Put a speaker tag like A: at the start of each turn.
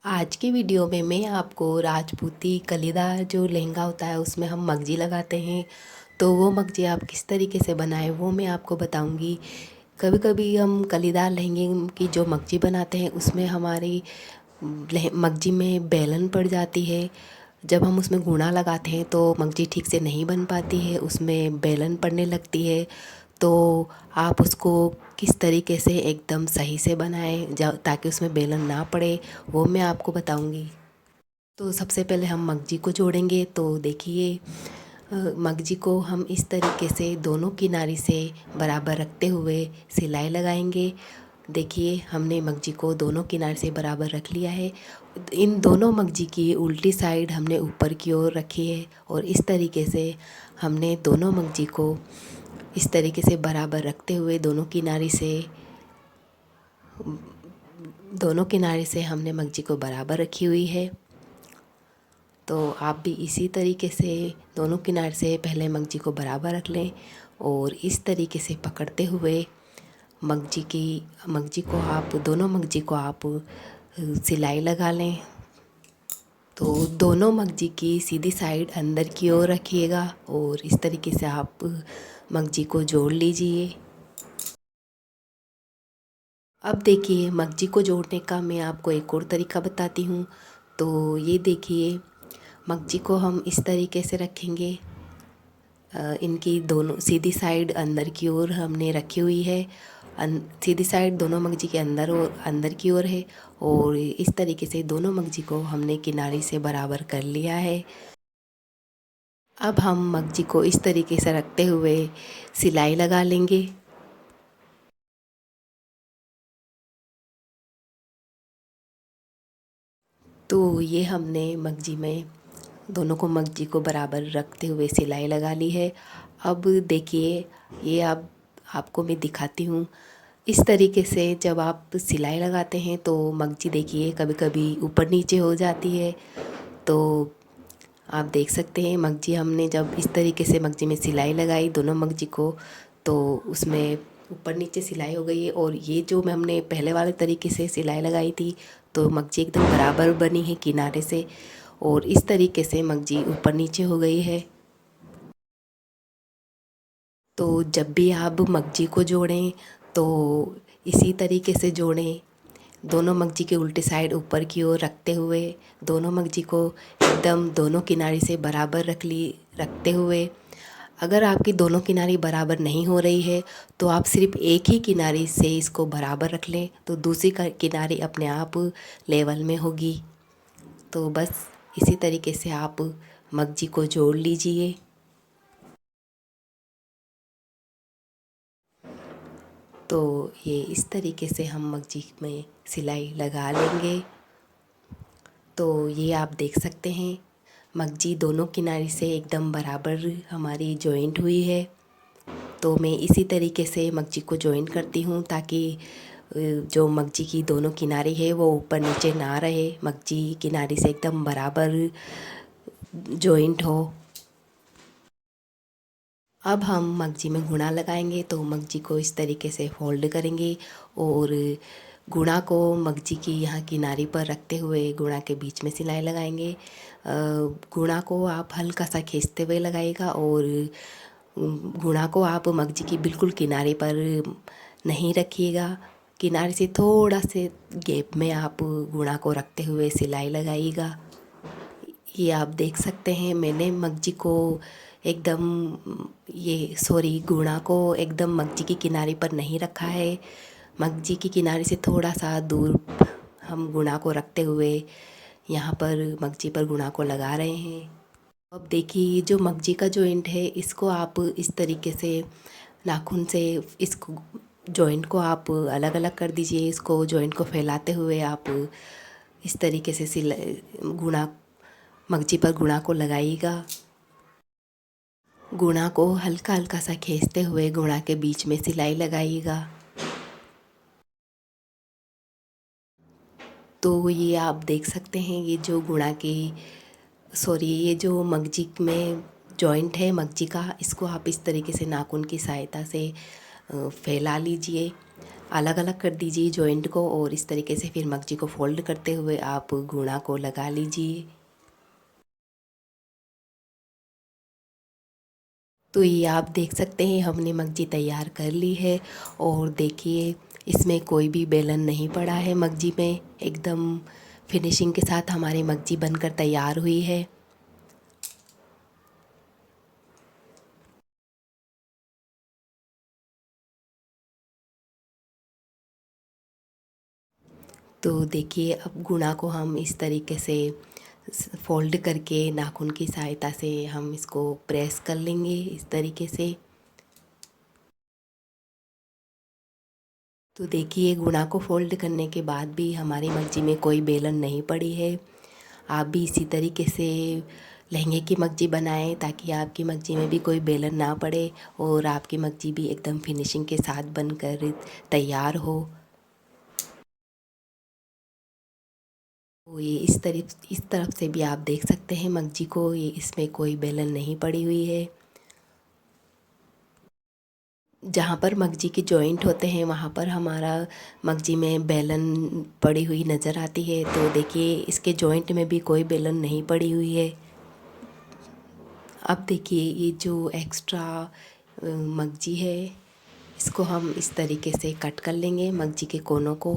A: आज की वीडियो में मैं आपको राजपूती कलीदार जो लहंगा होता है उसमें हम मगजी लगाते हैं, तो वो मगजी आप किस तरीके से बनाएं वो मैं आपको बताऊंगी। कभी कभी हम कलीदार लहंगे की जो मगजी बनाते हैं उसमें हमारी मगजी में बेलन पड़ जाती है। जब हम उसमें गुणा लगाते हैं तो मगजी ठीक से नहीं बन पाती है, उसमें बेलन पड़ने लगती है। तो आप उसको किस तरीके से एकदम सही से बनाएं ताकि उसमें बेलन ना पड़े, वो मैं आपको बताऊंगी। तो सबसे पहले हम मगजी को जोड़ेंगे। तो देखिए, मगजी को हम इस तरीके से दोनों किनारे से बराबर रखते हुए सिलाई लगाएंगे। देखिए, हमने मगजी को दोनों किनारे से बराबर रख लिया है। इन दोनों मगजी की उल्टी साइड हमने ऊपर की ओर रखी है और इस तरीके से हमने दोनों मगजी को इस तरीके से बराबर रखते हुए दोनों किनारे से हमने मगजी को बराबर रखी हुई है। तो आप भी इसी तरीके से दोनों किनारे से पहले मगजी को बराबर रख लें और इस तरीके से पकड़ते हुए दोनों मगजी को आप सिलाई लगा लें। तो दोनों मगजी की सीधी साइड अंदर की ओर रखिएगा और इस तरीके से आप मगजी को जोड़ लीजिए। अब देखिए, मगजी को जोड़ने का मैं आपको एक और तरीका बताती हूँ। तो ये देखिए, मगजी को हम इस तरीके से रखेंगे। इनकी दोनों सीधी साइड अंदर की ओर हमने रखी हुई है। सीधी साइड दोनों मगजी के अंदर की ओर है और इस तरीके से दोनों मगजी को हमने किनारे से बराबर कर लिया है। अब हम मगजी को इस तरीके से रखते हुए सिलाई लगा लेंगे। तो ये हमने मगजी में दोनों को मगजी को बराबर रखते हुए सिलाई लगा ली है। अब देखिए, ये अब आपको मैं दिखाती हूँ। इस तरीके से जब आप सिलाई लगाते हैं तो मगजी देखिए कभी कभी ऊपर नीचे हो जाती है। तो आप देख सकते हैं, मगजी हमने जब इस तरीके से मगजी में सिलाई लगाई दोनों मगजी को, तो उसमें ऊपर नीचे सिलाई हो गई है। और ये जो मैं हमने पहले वाले तरीके से सिलाई लगाई थी तो मगजी एकदम बराबर बनी है किनारे से, और इस तरीके से मगजी ऊपर नीचे हो गई है। तो जब भी आप मगजी को जोड़ें तो इसी तरीके से जोड़ें। दोनों मगजी के उल्टी साइड ऊपर की ओर रखते हुए दोनों मगजी को एकदम दोनों किनारे से बराबर रखते हुए, अगर आपकी दोनों किनारे बराबर नहीं हो रही है तो आप सिर्फ एक ही किनारे से इसको बराबर रख लें तो दूसरी किनारे अपने आप लेवल में होगी। तो बस इसी तरीके से आप मगजी को जोड़ लीजिए। तो ये इस तरीके से हम मगजी में सिलाई लगा लेंगे। तो ये आप देख सकते हैं, मगजी दोनों किनारे से एकदम बराबर हमारी जॉइंट हुई है। तो मैं इसी तरीके से मगजी को जॉइंट करती हूँ ताकि जो मगजी की दोनों किनारे है वो ऊपर नीचे ना रहे, मगजी किनारे से एकदम बराबर जॉइंट हो। अब हम मगजी में गुणा लगाएंगे। तो मगजी को इस तरीके से फोल्ड करेंगे और गुणा को मगजी की यहाँ किनारे पर रखते हुए गुणा के बीच में सिलाई लगाएंगे। गुणा को आप हल्का सा खींचते हुए लगाइएगा और गुणा को आप मगजी की बिल्कुल किनारे पर नहीं रखिएगा, किनारे से थोड़ा से गैप में आप गुणा को रखते हुए सिलाई लगाइएगा। ये आप देख सकते हैं, मैंने मगजी को गुणा को एकदम मगजी की किनारे पर नहीं रखा है। मगजी की किनारे से थोड़ा सा दूर हम गुणा को रखते हुए यहाँ पर मगजी पर गुणा को लगा रहे हैं। अब देखिए, जो मगजी का जॉइंट है इसको आप इस तरीके से नाखून से इसको जॉइंट को आप अलग अलग कर दीजिए। इसको जॉइंट को फैलाते हुए आप इस तरीके से गुणा मगजी पर गुणा को लगाइएगा। गुणा को हल्का हल्का सा खींचते हुए गुणा के बीच में सिलाई लगाइएगा। तो ये आप देख सकते हैं, ये जो मगजी में जॉइंट है मगजी का, इसको आप इस तरीके से नाखून की सहायता से फैला लीजिए। अलग अलग कर दीजिए जॉइंट को और इस तरीके से फिर मगजी को फोल्ड करते हुए आप गुणा को लगा लीजिए। तो ये आप देख सकते हैं हमने मगजी तैयार कर ली है और देखिए इसमें कोई भी बेलन नहीं पड़ा है मगजी में, एकदम फिनिशिंग के साथ हमारी मगजी बनकर तैयार हुई है। तो देखिए अब गुणा को हम इस तरीके से फोल्ड करके नाखून की सहायता से हम इसको प्रेस कर लेंगे इस तरीके से। तो देखिए गुणा को फोल्ड करने के बाद भी हमारी मगजी में कोई बेलन नहीं पड़ी है। आप भी इसी तरीके से लहंगे की मगजी बनाएं ताकि आपकी मगजी में भी कोई बेलन ना पड़े और आपकी मगजी भी एकदम फिनिशिंग के साथ बनकर तैयार हो। तो ये इस तरफ से भी आप देख सकते हैं मगजी को, ये इसमें कोई बेलन नहीं पड़ी हुई है। जहाँ पर मगजी के जॉइंट होते हैं वहाँ पर हमारा मगजी में बेलन पड़ी हुई नज़र आती है। तो देखिए इसके जॉइंट में भी कोई बेलन नहीं पड़ी हुई है। अब देखिए ये जो एक्स्ट्रा मगजी है इसको हम इस तरीके से कट कर लेंगे मगजी के कोनों को।